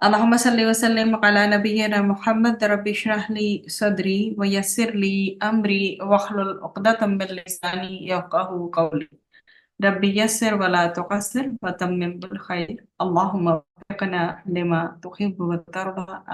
اللهم صل وسلم على نبينا محمد رب اشرح لي صدري ويسر لي أمري واحلل عقدة من لساني يفقهوا قولي رب يسر ولا تعسر وتمم بالخير اللهم وفقنا لما تحب وترضى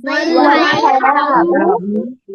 والحياء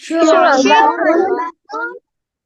شعبة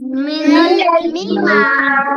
من الإيمان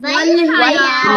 والحياء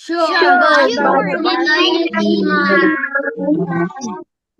شعبة من الإيمان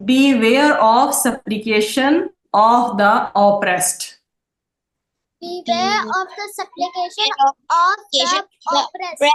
Beware of supplication of the oppressed. Beware of the supplication of the oppressed.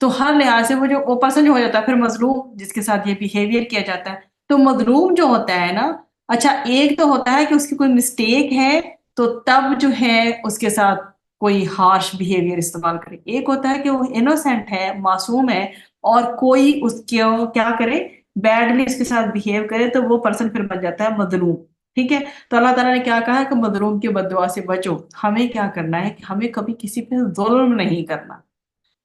تو ہر لحاظ سے وہ پرسن جو ہو جاتا ہے پھر مظلوم، جس کے ساتھ یہ بیہیویئر کیا جاتا ہے. تو مظلوم جو ہوتا ہے نا، اچھا ایک تو ہوتا ہے کہ اس کی کوئی مسٹیک ہے تو تب جو ہے اس کے ساتھ کوئی ہارش بیہیویئر استعمال کرے، ایک ہوتا ہے کہ وہ انوسینٹ ہے، معصوم ہے، اور کوئی اس کو کیا کرے، بیڈلی اس کے ساتھ بیہیو کرے، تو وہ پرسن پھر بن جاتا ہے مظلوم. ٹھیک ہے. تو اللہ تعالیٰ نے کیا کہا ہے کہ مظلوم کی بد دعا سے بچو. ہمیں کیا کرنا ہے کہ ہمیں کبھی کسی پہ ظلم نہیں کرنا،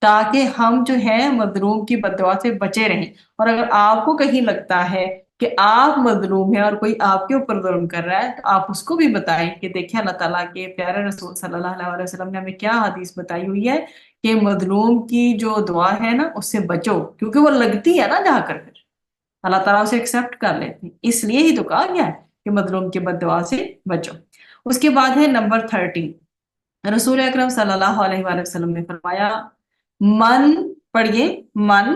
تاکہ ہم جو ہے مظلوم کی بد دعا سے بچے رہیں. اور اگر آپ کو کہیں لگتا ہے کہ آپ مظلوم ہیں اور کوئی آپ کے اوپر ظلم کر رہا ہے، تو آپ اس کو بھی بتائیں کہ دیکھیں اللہ تعالیٰ کے پیارے رسول صلی اللہ علیہ وسلم نے ہمیں کیا حدیث بتائی ہوئی ہے کہ مظلوم کی جو دعا ہے نا اس سے بچو، کیونکہ وہ لگتی ہے نا جا کر پھر اللہ تعالیٰ اسے ایکسیپٹ کر لیتے ہیں. اس لیے ہی تو کہا گیا ہے کہ مظلوم کی بد دعا سے بچو. اس کے بعد ہے نمبر 30. رسول اکرم صلی اللہ علیہ وآلہ وسلم نے فرمایا، من، پڑھیے، من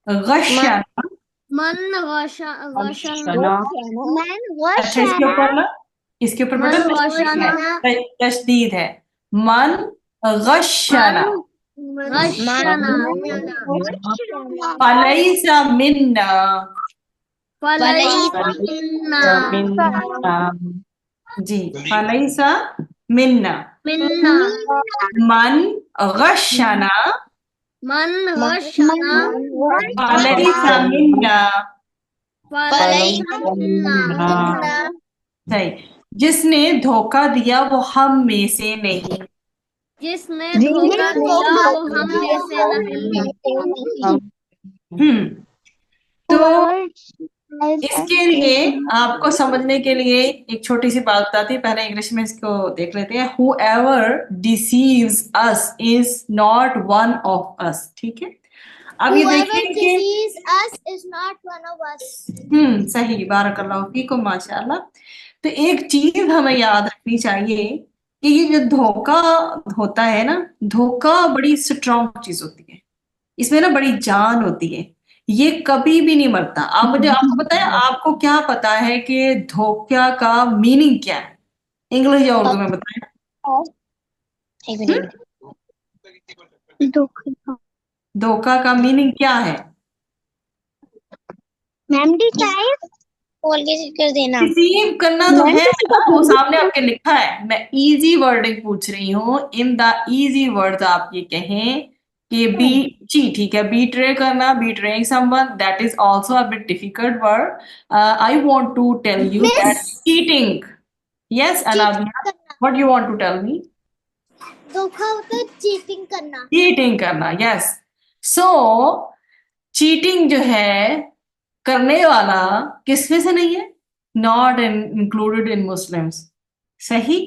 غشنا. اچھا اس کے اوپر نا، اس کے اوپر بیٹا تشدید ہے. من غشنا فلیس منا. جی، فلیس منا. من غشنا فلیس منا. صحیح. جس نے دھوکہ دیا وہ ہم میں سے نہیں. جس نے دھوکہ دیا وہ ہم میں سے نہیں. تو اس کے لیے آپ کو سمجھنے کے لیے ایک چھوٹی سی بات بتاتی، پہلے انگلش میں اس کو دیکھ لیتے ہیں. whoever deceives us is not one of us. ٹھیک ہے. اب یہ دیکھیں کہ صحیح، بارک اللہ فیکم، ماشاء اللہ. تو ایک چیز ہمیں یاد رکھنی چاہیے کہ یہ جو دھوکہ ہوتا ہے نا، دھوکہ بڑی اسٹرانگ چیز ہوتی ہے، اس میں نا بڑی جان ہوتی ہے، یہ کبھی بھی نہیں مرتا. آپ کو بتائیں، آپ کو کیا پتا ہے کہ دھوکہ کا میننگ کیا ہے؟ انگلش یا اردو میں بتائیں. دھوکہ کا میننگ کیا ہے؟ ڈیسیو کرنا تو ہے نا، وہ سامنے آپ کے لکھا ہے. میں ایزی ورڈنگ پوچھ رہی ہوں. ان دا ایزی ورڈ آپ یہ کہیں کہ ٹھیک ہے، بیٹرے کرنا، betraying someone, that is also a bit difficult word. I want to tell you that cheating. Yes Anabia, what you want to tell me? دھوکا ہوتا ہے چیٹنگ کرنا. چیٹنگ کرنا، یس. سو چیٹنگ جو ہے کرنے والا کس میں سے نہیں ہے؟ Not included in Muslims. صحیح.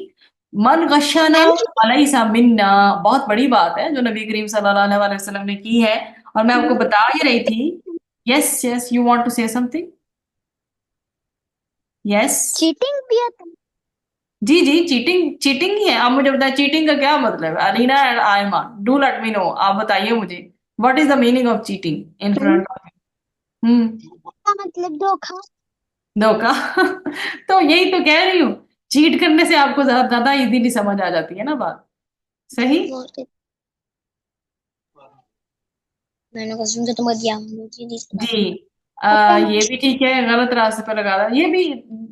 من غشنا فلیس منا، بہت بڑی بات ہے جو نبی کریم صلی اللہ علیہ وسلم نے کی ہے، اور میں آپ کو بتا ہی رہی تھی. یس یس، یو وانٹ ٹو سے سم تھنگ؟ یس. چیٹنگ بھی ہے. جی جی، چیٹنگ ہی ہے. آپ مجھے بتائیں چیٹنگ کا کیا مطلب ہے؟ Alina and Aima, do let me know. آپ بتائیے مجھے، what is the meaning of cheating in front of you? مطلب دھوکا. دھوکا. تو یہی تو کہہ رہی ہوں، چیٹ کرنے سے آپ کو زیادہ ایزیلی سمجھ آ جاتی ہے نا بات. صحیح. جی یہ بھی ٹھیک ہے، غلط راستے پہ لگا رہا، یہ بھی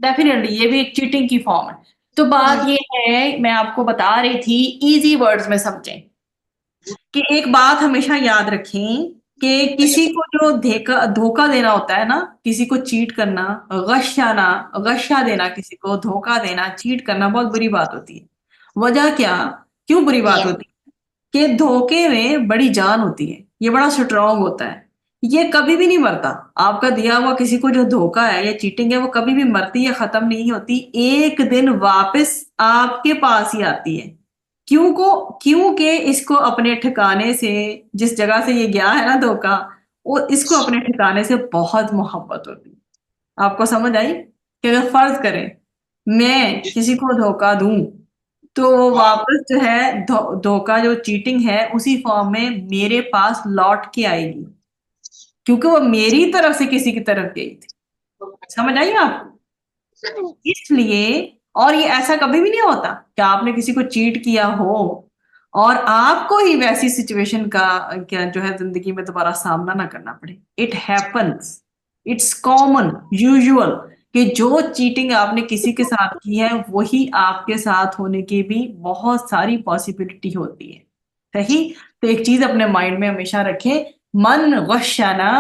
ڈیفینیٹلی یہ بھی ایک چیٹنگ کی فارم ہے. تو بات یہ ہے، میں آپ کو بتا رہی تھی ایزی ورڈز میں سمجھیں کہ ایک بات ہمیشہ یاد رکھیں کہ کسی کو جو دھوکہ دینا ہوتا ہے نا، کسی کو چیٹ کرنا، غشہ دینا، کسی کو دھوکہ دینا، چیٹ کرنا بہت بری بات ہوتی ہے. وجہ کیا، کیوں بری بات ہوتی ہے؟ کہ دھوکے میں بڑی جان ہوتی ہے، یہ بڑا اسٹرانگ ہوتا ہے، یہ کبھی بھی نہیں مرتا. آپ کا دیا ہوا کسی کو جو دھوکہ ہے یا چیٹنگ ہے، وہ کبھی بھی مرتی یا ختم نہیں ہوتی، ایک دن واپس آپ کے پاس ہی آتی ہے. کیونکہ اس کو اپنے ٹھکانے سے، جس جگہ سے یہ گیا ہے نا دھوکہ، وہ اس کو اپنے ٹھکانے سے بہت محبت ہوتی ہے. آپ کو سمجھ آئی کہ اگر فرض کریں میں کسی کو دھوکہ دوں تو وہ واپس جو ہے دھوکہ جو چیٹنگ ہے اسی فارم میں میرے پاس لوٹ کے آئے گی، کیونکہ وہ میری طرف سے کسی کی طرف گئی تھی. سمجھ آئی آپ کو؟ اس لیے اور یہ ایسا کبھی بھی نہیں ہوتا کہ آپ نے کسی کو چیٹ کیا ہو اور آپ کو ہی ویسی سچویشن کا کیا جو ہے زندگی میں دوبارہ سامنا نہ کرنا پڑے. It happens, it's common, usual کہ جو چیٹنگ آپ نے کسی کے ساتھ کی ہے وہی آپ کے ساتھ ہونے کی بھی بہت ساری پاسبلٹی ہوتی ہے. صحیح؟ تو ایک چیز اپنے مائنڈ میں ہمیشہ رکھیں، من غشنا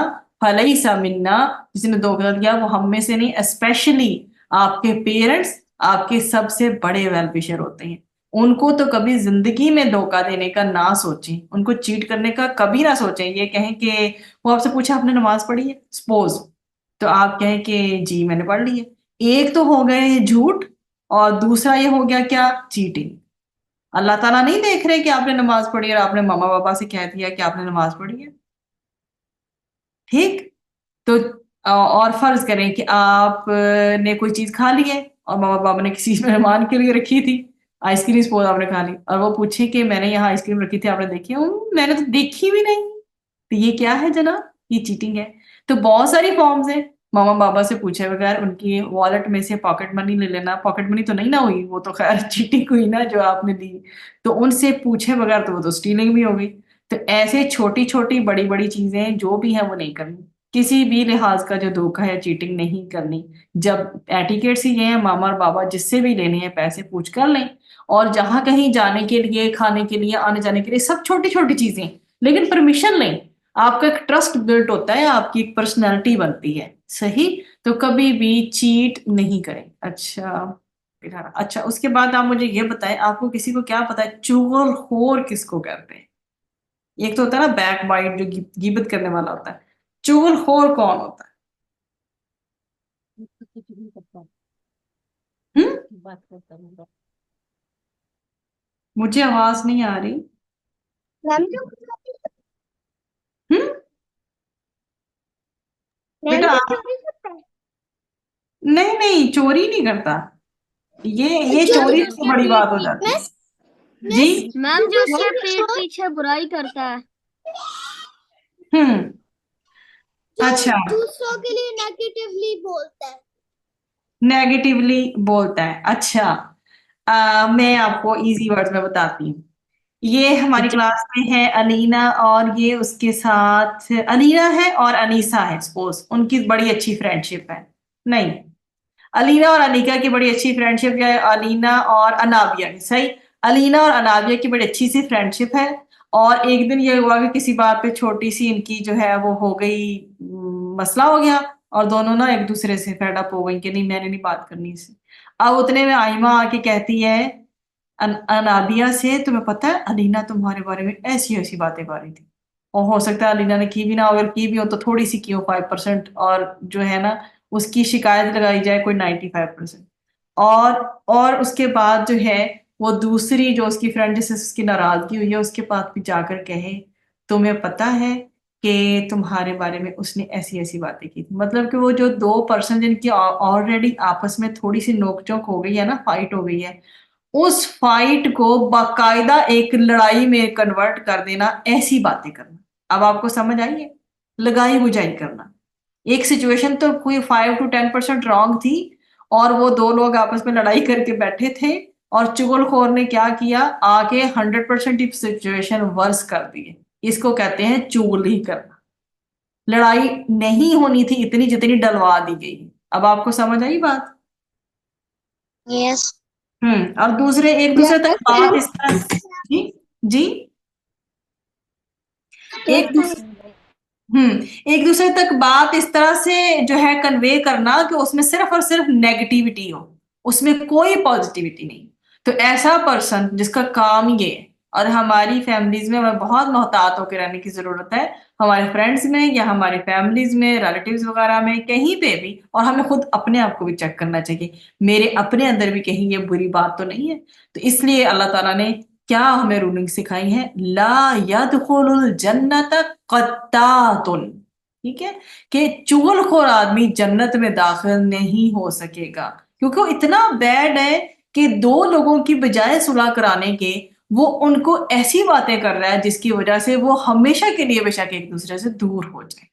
فلیس منا، جس نے دھوکہ دیا وہ ہم میں سے نہیں. اسپیشلی آپ کے پیرنٹس آپ کے سب سے بڑے ویل وشر ہوتے ہیں. ان کو تو کبھی زندگی میں دھوکہ دینے کا نہ سوچیں، ان کو چیٹ کرنے کا کبھی نہ سوچیں. یہ کہیں کہ وہ آپ سے پوچھا آپ نے نماز پڑھی ہے سپوز، تو آپ کہیں کہ جی میں نے پڑھ لی ہے. ایک تو ہو گئے جھوٹ اور دوسرا یہ ہو گیا کیا؟ چیٹنگ. اللہ تعالیٰ نہیں دیکھ رہے کہ آپ نے نماز پڑھی اور آپ نے ماما پاپا سے کہہ دیا کہ آپ نے نماز پڑھی ہے. ٹھیک؟ تو اور فرض کریں کہ آپ نے کوئی چیز کھا لی ہے اور ماما پاپا نے کسی مہمان کے لیے رکھی تھی آئس کریم، سپوز آپ نے کھا لی اور وہ پوچھیں کہ میں نے یہاں آئس کریم رکھی تھی آپ نے دیکھی؟ میں نے تو دیکھی بھی نہیں. تو یہ کیا ہے جناب؟ یہ چیٹنگ ہے. تو بہت ساری فارمز ہیں. ماما بابا سے پوچھے بغیر ان کی والٹ میں سے پاکٹ منی لے لینا، پاکٹ منی تو نہیں نہ ہوئی، وہ تو خیر چیٹنگ ہوئی نا جو آپ نے دی. تو ان سے پوچھے بغیر تو وہ تو اسٹیلنگ بھی ہوگی. تو ایسے چھوٹی چھوٹی بڑی بڑی چیزیں جو بھی ہیں وہ نہیں کرنی. کسی بھی لحاظ کا جو دھوکہ ہے چیٹنگ نہیں کرنی. جب ایٹیکیٹس ہی یہ ہیں، ماما اور بابا جس سے بھی لینے ہیں پیسے پوچھ کر لیں. اور جہاں کہیں جانے کے لیے، کھانے کے لیے، آنے جانے کے لیے، سب چھوٹی چھوٹی چیزیں لیکن پرمیشن لیں. آپ کا ایک ٹرسٹ بلڈ ہوتا ہے، آپ کی ایک پرسنالٹی بنتی ہے. صحیح؟ تو کبھی بھی چیٹ نہیں کریں. اچھا اس کے بعد آپ مجھے یہ بتائیں، آپ کو کسی کو کیا پتا ہے چغل خور کس کو کہتے ہیں؟ ایک تو ہوتا ہے نا بیک بائٹ جو غیبت کرنے والا ہوتا ہے، چغل خور کون ہوتا ہے؟ مجھے آواز نہیں آ رہی. میم بیٹا جو چوری کرتا ہے، نہیں چوری نہیں کرتا. یہ جو چوری اس سے کے بڑی بات ہو پیٹ جاتی ہے. جی میم جو اس کے جو پیٹ پیچھے برائی کرتا ہے. ہوں اچھا دوسروں کے لیے نیگیٹیولی بولتا ہے. نیگیٹیولی بولتا ہے. اچھا میں آپ کو ایزی ورڈ میں بتاتی ہوں. یہ ہماری کلاس میں ہے الینا اور یہ اس کے ساتھ الینا ہے اور انیسا ہے. سپوز ان کی بڑی اچھی فرینڈ شپ ہے. نہیں، الینا اور انیکا کی بڑی اچھی فرینڈ شپ ہے. الینا اور انابیہ کی، صحیح، الینا اور انابیہ کی بڑی اچھی سی فرینڈ شپ ہے. اور ایک دن یہ ہوا کہ کسی بات پہ چھوٹی سی ان کی جو ہے وہ ہو گئی، مسئلہ ہو گیا اور دونوں نا ایک دوسرے سے فیڈ اپ ہو گئی کہ نہیں میں نے نہیں بات کرنی اس سے. اب اتنے میں آئمہ آ کے کہتی ہے انابیہ سے، تمہیں پتہ ہے الینا تمہارے بارے میں ایسی ایسی باتیں کر رہی تھی، اور ہو سکتا ہے الینا نے کی بھی نہ ہو، اگر کی بھی ہو تو تھوڑی سی کی ہو 5%، اور جو ہے نا اس کی شکایت لگائی جائے کوئی 95%. اور اس کے بعد جو ہے وہ دوسری جو اس کی فرینڈ جس سے اس کی ناراضگی ہوئی ہے اس کے پاس بھی جا کر کہے تمہیں پتہ ہے کہ تمہارے بارے میں اس نے ایسی ایسی باتیں کی تھی. مطلب کہ وہ جو 2% جن کی آلریڈی آپس میں تھوڑی سی نوک چوک ہو گئی ہے نا، فائٹ ہو گئی ہے، اس فائٹ کو باقاعدہ ایک لڑائی میں کنورٹ کر دینا، ایسی باتیں کرنا. اب آپ کو سمجھ آئیے؟ لگائی بجائی کرنا. ایک سچویشن تو کوئی 5 to 10% رانگ تھی اور وہ دو لوگ آپس میں لڑائی کر کے بیٹھے تھے اور چغل خور نے کیا کیا، آ کے 100% سچویشن ورس کر دی. اس کو کہتے ہیں چغلی کرنا. لڑائی نہیں ہونی تھی اتنی جتنی ڈلوا دی گئی. اب آپ کو سمجھ آئی بات؟ یس. اور دوسرے ایک دوسرے تک بات اس طرح، جی جی ایک دوسرے تک بات اس طرح سے جو ہے کنوے کرنا کہ اس میں صرف اور صرف نیگیٹیوٹی ہو، اس میں کوئی پازیٹیوٹی نہیں. تو ایسا پرسن جس کا کام یہ ہے، اور ہماری فیملیز میں ہمیں بہت محتاط ہو کے رہنے کی ضرورت ہے، ہمارے فرینڈز میں یا ہماری فیملیز میں، ریلیٹیوز وغیرہ میں، کہیں پہ بھی. اور ہمیں خود اپنے آپ کو بھی چیک کرنا چاہیے میرے اپنے اندر بھی کہیں یہ بری بات تو نہیں ہے. تو اس لیے اللہ تعالیٰ نے کیا ہمیں رولنگ سکھائی ہے، لا يدخل الجنت قطات. ٹھیک ہے کہ چغل خور آدمی جنت میں داخل نہیں ہو سکے گا، کیونکہ وہ اتنا بیڈ ہے کہ دو لوگوں کی بجائے صلح کرانے کے وہ ان کو ایسی باتیں کر رہا ہے جس کی وجہ سے وہ ہمیشہ کے لیے بے شک ایک دوسرے سے دور ہو جائے.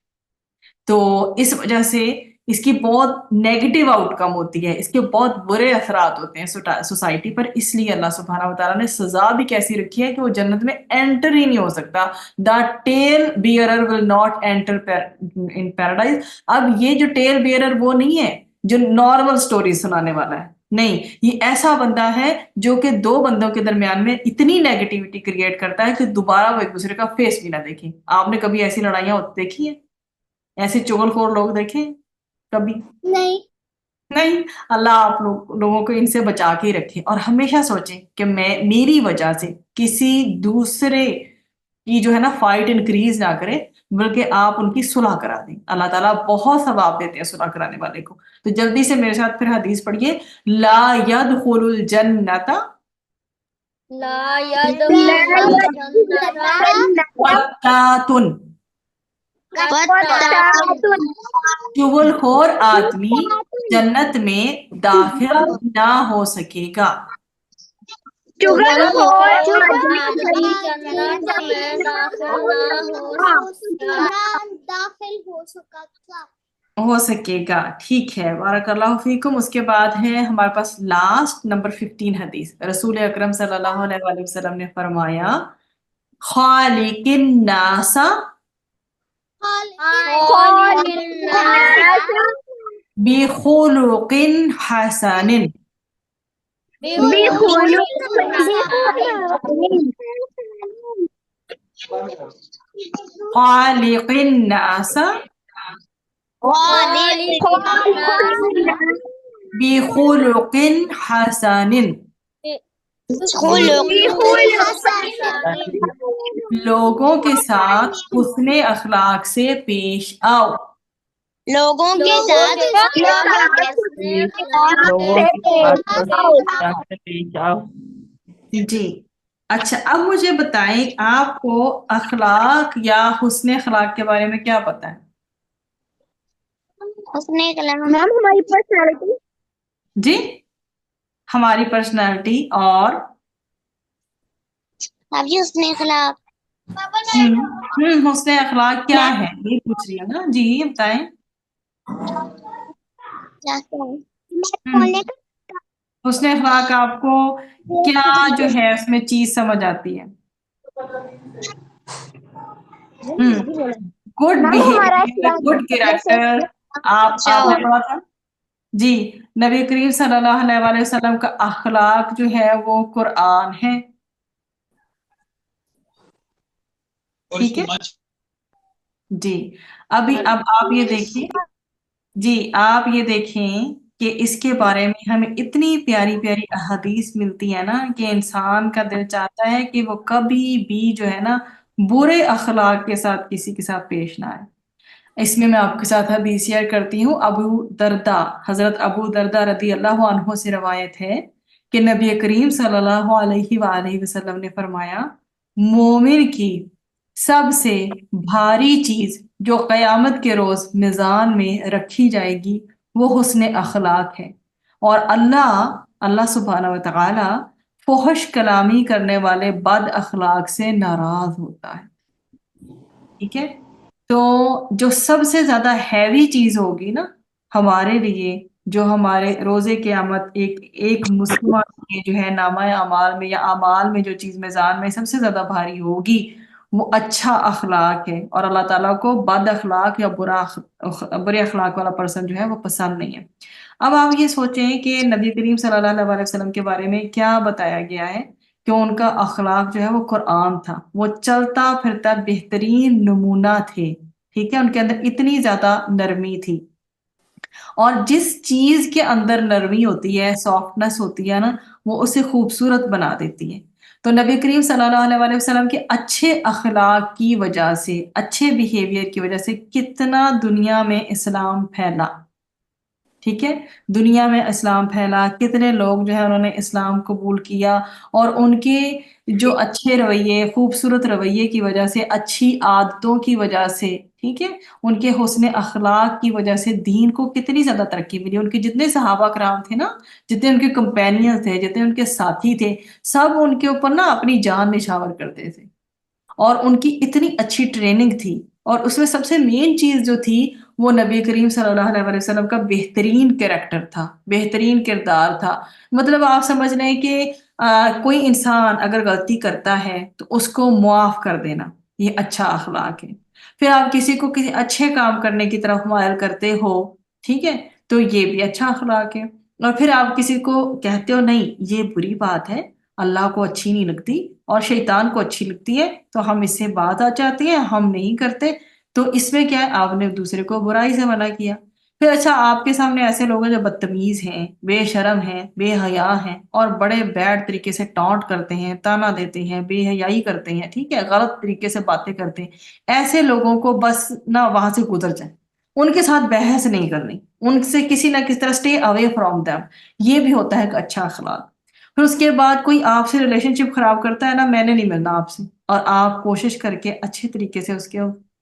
تو اس وجہ سے اس کی بہت نیگیٹو آؤٹ کم ہوتی ہے، اس کے بہت برے اثرات ہوتے ہیں سوسائٹی پر. اس لیے اللہ سبحانہ و تعالیٰ نے سزا بھی کیسی رکھی ہے کہ وہ جنت میں انٹر ہی نہیں ہو سکتا. The tail bearer will not enter in paradise. اب یہ جو ٹیل بیئرر وہ نہیں ہے جو نارمل سٹوری سنانے والا ہے، نہیں، یہ ایسا بندہ ہے جو کہ دو بندوں کے درمیان میں اتنی نیگیٹیوٹی کریٹ کرتا ہے کہ دوبارہ وہ ایک دوسرے کا فیس بھی نہ دیکھیں. آپ نے کبھی ایسی لڑائیاں دیکھی ہیں؟ ایسے چغل خور لوگ دیکھیں کبھی؟ نہیں. نہیں. اللہ آپ لوگوں کو ان سے بچا کے ہی رکھے، اور ہمیشہ سوچیں کہ میری وجہ سے کسی دوسرے کی جو ہے نا فائٹ انکریز نہ کرے، بلکہ آپ ان کی صلح کرا دیں. اللہ تعالیٰ بہت ثواب دیتے ہیں صلح کرانے والے کو. تو جلدی سے میرے ساتھ پھر حدیث پڑھیے. لا يدخل الجنت لا يدخل الجنة فتاتن. چغل خور آدمی جنت میں داخل نہ ہو سکے گا. چغل خور آدمی جنت میں داخل نہ ہو سکا سکے گا. ٹھیک ہے، بارک اللہ فیکم. اس کے بعد ہے ہمارے پاس لاسٹ نمبر 15 حدیث. رسول اکرم صلی اللہ علیہ وآلہ وسلم نے فرمایا خالق الناس خالق الناس بخلق حسن. بخلق خالق الناس بخلق حسن. لوگوں کے ساتھ حسن اخلاق سے پیش آؤ. لوگوں کے ساتھ جی اچھا، اب مجھے بتائیں آپ کو اخلاق یا حسن اخلاق کے بارے میں کیا پتا ہے؟ میم ہماری پرسنالٹی. جی، ہماری پرسنالٹی اور اب جی حسن اخلاق. حسن اخلاق کیا ہے یہ پوچھ رہی ہوں نا. جی بتائیں. حسن اخلاق آپ کو کیا جو ہے اس میں چیز سمجھ آتی ہے؟ Good behaviour, good character. آپ نے پڑھا تھا جی، نبی کریم صلی اللہ علیہ وآلہ وسلم کا اخلاق جو ہے وہ قرآن ہے. ٹھیک ہے جی. اب آپ یہ دیکھیں، جی آپ یہ دیکھیں کہ اس کے بارے میں ہمیں اتنی پیاری پیاری احادیث ملتی ہے نا کہ انسان کا دل چاہتا ہے کہ وہ کبھی بھی جو ہے نا برے اخلاق کے ساتھ کسی کے ساتھ پیش نہ آئے. اس میں آپ کے ساتھ حدیث شیئر کرتی ہوں. حضرت ابو دردہ رضی اللہ عنہ سے روایت ہے کہ نبی کریم صلی اللہ علیہ وآلہ وسلم نے فرمایا مومن کی سب سے بھاری چیز جو قیامت کے روز میزان میں رکھی جائے گی وہ حسن اخلاق ہے، اور اللہ سبحانہ و تعالی فحش کلامی کرنے والے بد اخلاق سے ناراض ہوتا ہے. ٹھیک ہے، تو جو سب سے زیادہ ہیوی چیز ہوگی نا ہمارے لیے، جو ہمارے روز قیامت ایک مسلمان کے جو ہے نامہ اعمال میں یا اعمال میں جو چیز میزان میں سب سے زیادہ بھاری ہوگی وہ اچھا اخلاق ہے. اور اللہ تعالیٰ کو بد اخلاق یا برے اخلاق والا پرسن جو ہے وہ پسند نہیں ہے. اب آپ یہ سوچیں کہ نبی کریم صلی اللہ علیہ وسلم کے بارے میں کیا بتایا گیا ہے کہ ان کا اخلاق جو ہے وہ قرآن تھا. وہ چلتا پھرتا بہترین نمونہ تھے. ٹھیک ہے، ان کے اندر اتنی زیادہ نرمی تھی، اور جس چیز کے اندر نرمی ہوتی ہے، سافٹنس ہوتی ہے نا، وہ اسے خوبصورت بنا دیتی ہے. تو نبی کریم صلی اللہ علیہ وآلہ وسلم کے اچھے اخلاق کی وجہ سے، اچھے بیہیویئر کی وجہ سے کتنا دنیا میں اسلام پھیلا. ٹھیک ہے، دنیا میں اسلام پھیلا، کتنے لوگ جو ہے انہوں نے اسلام قبول کیا، اور ان کے جو اچھے رویے، خوبصورت رویے کی وجہ سے، اچھی عادتوں کی وجہ سے، ٹھیک ہے، ان کے حسن اخلاق کی وجہ سے دین کو کتنی زیادہ ترقی ملی. ان کے جتنے صحابہ کرام تھے نا، جتنے ان کے کمپینین تھے، جتنے ان کے ساتھی تھے، سب ان کے اوپر نا اپنی جان نشاور کرتے تھے، اور ان کی اتنی اچھی ٹریننگ تھی. اور اس میں سب سے مین چیز جو تھی وہ نبی کریم صلی اللہ علیہ وسلم کا بہترین کریکٹر تھا، بہترین کردار تھا. مطلب آپ سمجھ لیں کہ کوئی انسان اگر غلطی کرتا ہے تو اس کو معاف کر دینا یہ اچھا اخلاق ہے. پھر آپ کسی کو کسی اچھے کام کرنے کی طرف مائل کرتے ہو، ٹھیک ہے، تو یہ بھی اچھا اخلاق ہے. اور پھر آپ کسی کو کہتے ہو نہیں یہ بری بات ہے، اللہ کو اچھی نہیں لگتی اور شیطان کو اچھی لگتی ہے، تو ہم اس سے بات آ جاتی ہے، ہم نہیں کرتے. تو اس میں کیا ہے، آپ نے دوسرے کو برائی سے منع کیا. پھر اچھا آپ کے سامنے ایسے لوگ ہیں جو بدتمیز ہیں، بے شرم ہیں، بے حیا ہیں اور بڑے بیڈ طریقے سے ٹانٹ کرتے ہیں، تانا دیتے ہیں، بے حیائی کرتے ہیں، ٹھیک ہے، غلط طریقے سے باتیں کرتے ہیں. ایسے لوگوں کو بس نہ وہاں سے گزر جائیں، ان کے ساتھ بحث نہیں کرنی، ان سے کسی نہ کسی طرح اسٹے اوے فرام دیم. یہ بھی ہوتا ہے ایک اچھا اخلاق. پھر اس کے بعد کوئی آپ سے ریلیشن شپ خراب کرتا ہے نا، میں نے نہیں ملنا آپ سے، اور آپ کوشش کر کے اچھے طریقے سے اس کے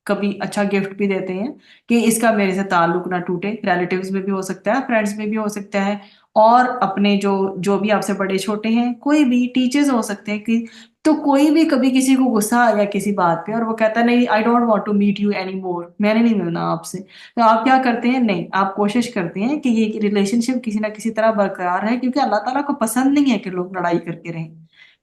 کبھی اچھا گفٹ بھی دیتے ہیں کہ اس کا میرے سے تعلق نہ ٹوٹے. ریلیٹیوز میں بھی ہو سکتا ہے، فرینڈس میں بھی ہو سکتا ہے، اور اپنے جو بھی آپ سے بڑے چھوٹے ہیں، کوئی بھی ٹیچرز ہو سکتے ہیں کہ تو کوئی بھی کبھی کسی کو غصہ آ گیا کسی بات پہ اور وہ کہتا ہے نہیں I don't want to meet you any more, میں نے نہیں ملنا آپ سے، تو آپ کیا کرتے ہیں؟ نہیں، آپ کوشش کرتے ہیں کہ یہ ریلیشن شپ کسی نہ کسی طرح برقرار ہے، کیونکہ اللہ تعالیٰ کو پسند نہیں ہے کہ لوگ لڑائی کر کے رہیں.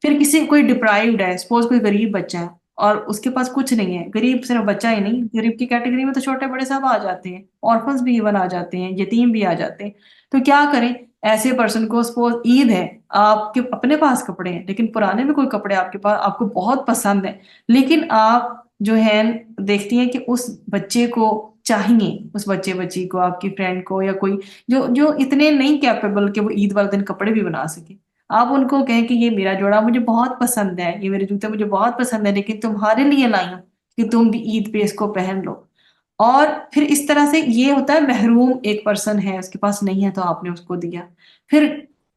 پھر کوئی ڈپرائیوڈ ہے، سپوز کوئی غریب بچہ ہے اور اس کے پاس کچھ نہیں ہے، غریب صرف بچہ ہی نہیں، غریب کی کیٹیگری میں تو چھوٹے بڑے سب آ جاتے ہیں، آرفنز بھی ایون آ جاتے ہیں، یتیم بھی آ جاتے ہیں. تو کیا کریں ایسے پرسن کو؟ سپوز عید ہے، آپ کے اپنے پاس کپڑے ہیں لیکن پرانے میں کوئی کپڑے آپ کے پاس آپ کو بہت پسند ہیں، لیکن آپ جو ہے دیکھتی ہیں کہ اس بچے کو چاہیے، اس بچی کو، آپ کی فرینڈ کو، یا کوئی جو اتنے نہیں کیپیبل کہ وہ عید والے دن کپڑے بھی بنا سکے. آپ ان کو کہیں کہ یہ میرا جوڑا مجھے بہت پسند ہے، یہ میرے جوتے مجھے بہت پسند ہے، لیکن تمہارے لیے لائی ہوں کہ تم بھی عید پہ اس کو پہن لو. اور پھر اس طرح سے یہ ہوتا ہے محروم ایک پرسن ہے، اس کے پاس نہیں ہے تو آپ نے اس کو دیا. پھر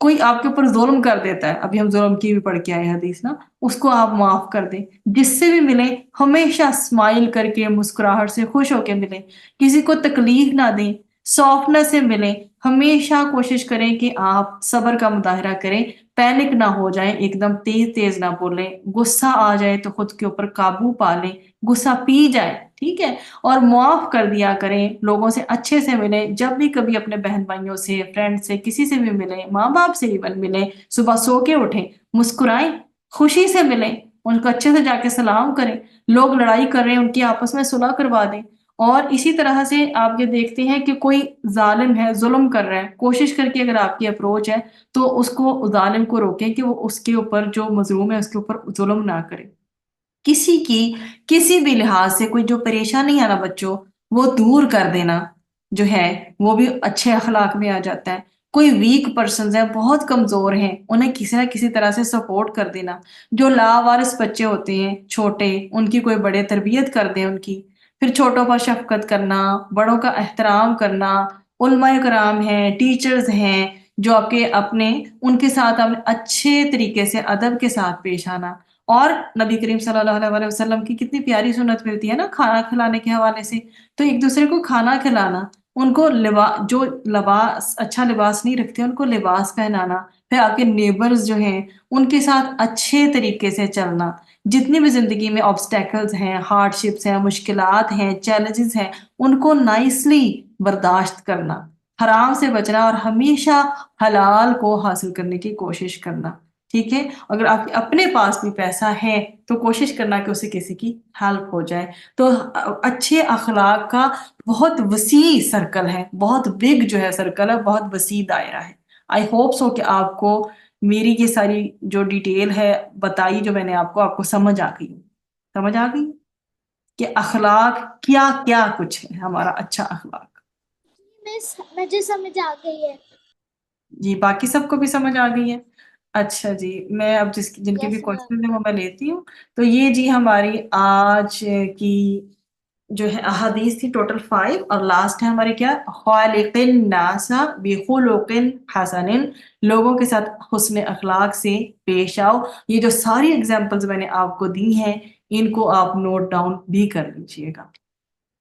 کوئی آپ کے اوپر ظلم کر دیتا ہے، ابھی ہم ظلم کی بھی پڑھ کے آئے حدیث نا، اس کو آپ معاف کر دیں. جس سے بھی ملیں ہمیشہ اسمائل کر کے، مسکراہٹ سے، خوش ہو کے ملیں، کسی کو تکلیف نہ دیں، سافٹنس سے ملیں. ہمیشہ کوشش کریں کہ آپ صبر کا مظاہرہ کریں، پینک نہ ہو جائیں، ایک دم تیز نہ بولیں، غصہ آ جائے تو خود کے اوپر قابو پا لیں، غصہ پی جائیں، ٹھیک ہے، اور معاف کر دیا کریں. لوگوں سے اچھے سے ملیں، جب بھی کبھی اپنے بہن بھائیوں سے، فرینڈ سے، کسی سے بھی ملیں، ماں باپ سے ایون ملیں، صبح سو کے اٹھیں، مسکرائیں، خوشی سے ملیں، ان کو اچھے سے جا کے سلام کریں. لوگ لڑائی کر رہے ہیں ان کی آپس میں صلح کروا دیں. اور اسی طرح سے آپ یہ دیکھتے ہیں کہ کوئی ظالم ہے، ظلم کر رہا ہے، کوشش کر کے اگر آپ کی اپروچ ہے تو اس کو، ظالم کو روکیں کہ وہ اس کے اوپر، جو مظلوم ہے اس کے اوپر ظلم نہ کرے. کسی کی کسی بھی لحاظ سے کوئی جو پریشانی ہے نا بچوں، وہ دور کر دینا جو ہے وہ بھی اچھے اخلاق میں آ جاتا ہے. کوئی ویک پرسنز ہیں، بہت کمزور ہیں، انہیں کسی نہ کسی طرح سے سپورٹ کر دینا. جو لاوارث بچے ہوتے ہیں چھوٹے، ان کی کوئی بڑے تربیت کر دیں ان کی. پھر چھوٹوں پر شفقت کرنا، بڑوں کا احترام کرنا، علماء کرام ہیں، ٹیچرز ہیں جو آپ کے اپنے، ان کے ساتھ آپ اچھے طریقے سے ادب کے ساتھ پیش آنا. اور نبی کریم صلی اللہ علیہ وسلم کی کتنی پیاری سنت ملتی ہے نا کھانا کھلانے کے حوالے سے. تو ایک دوسرے کو کھانا کھلانا، ان کو جو لباس، اچھا لباس نہیں رکھتے ان کو لباس پہنانا. پھر آپ کے نیبرز جو ہیں ان کے ساتھ اچھے طریقے سے چلنا. جتنی بھی زندگی میں آبسٹیکلز ہیں، ہارڈ شپس ہیں، مشکلات ہیں، چیلنجز ہیں، ان کو نائسلی برداشت کرنا، حرام سے بچنا اور ہمیشہ حلال کو حاصل کرنے کی کوشش کرنا. ٹھیک ہے، اگر آپ کے اپنے پاس بھی پیسہ ہے تو کوشش کرنا کہ اسے کسی کی ہیلپ ہو جائے. تو اچھے اخلاق کا بہت وسیع سرکل ہے، بہت بگ جو ہے سرکل ہے، بہت وسیع دائرہ ہے. آئی ہوپ سو کہ آپ کو میری یہ ساری جو ڈیٹیل ہے بتائی جو میں نے آپ کو سمجھ آ گئی، سمجھ آ گئی کہ اخلاق کیا کیا کچھ ہے ہمارا اچھا اخلاق. مجھے سمجھ آ گئی ہے. جی باقی سب کو بھی سمجھ آ گئی ہے. اچھا جی، میں اب جن کے بھی Yes, ma'am. کوشچن ہیں وہ میں لیتی ہوں. تو یہ جی ہماری آج کی جو ہے احادیث تھی ٹوٹل 5، اور لاسٹ ہے ہمارے کیا، خالق الناس بخلق حسن، لوگوں کے ساتھ حسن اخلاق سے پیش آؤ. یہ جو ساری ایگزامپلز میں نے آپ کو دی ہیں ان کو آپ نوٹ ڈاؤن بھی کر لیجیے گا.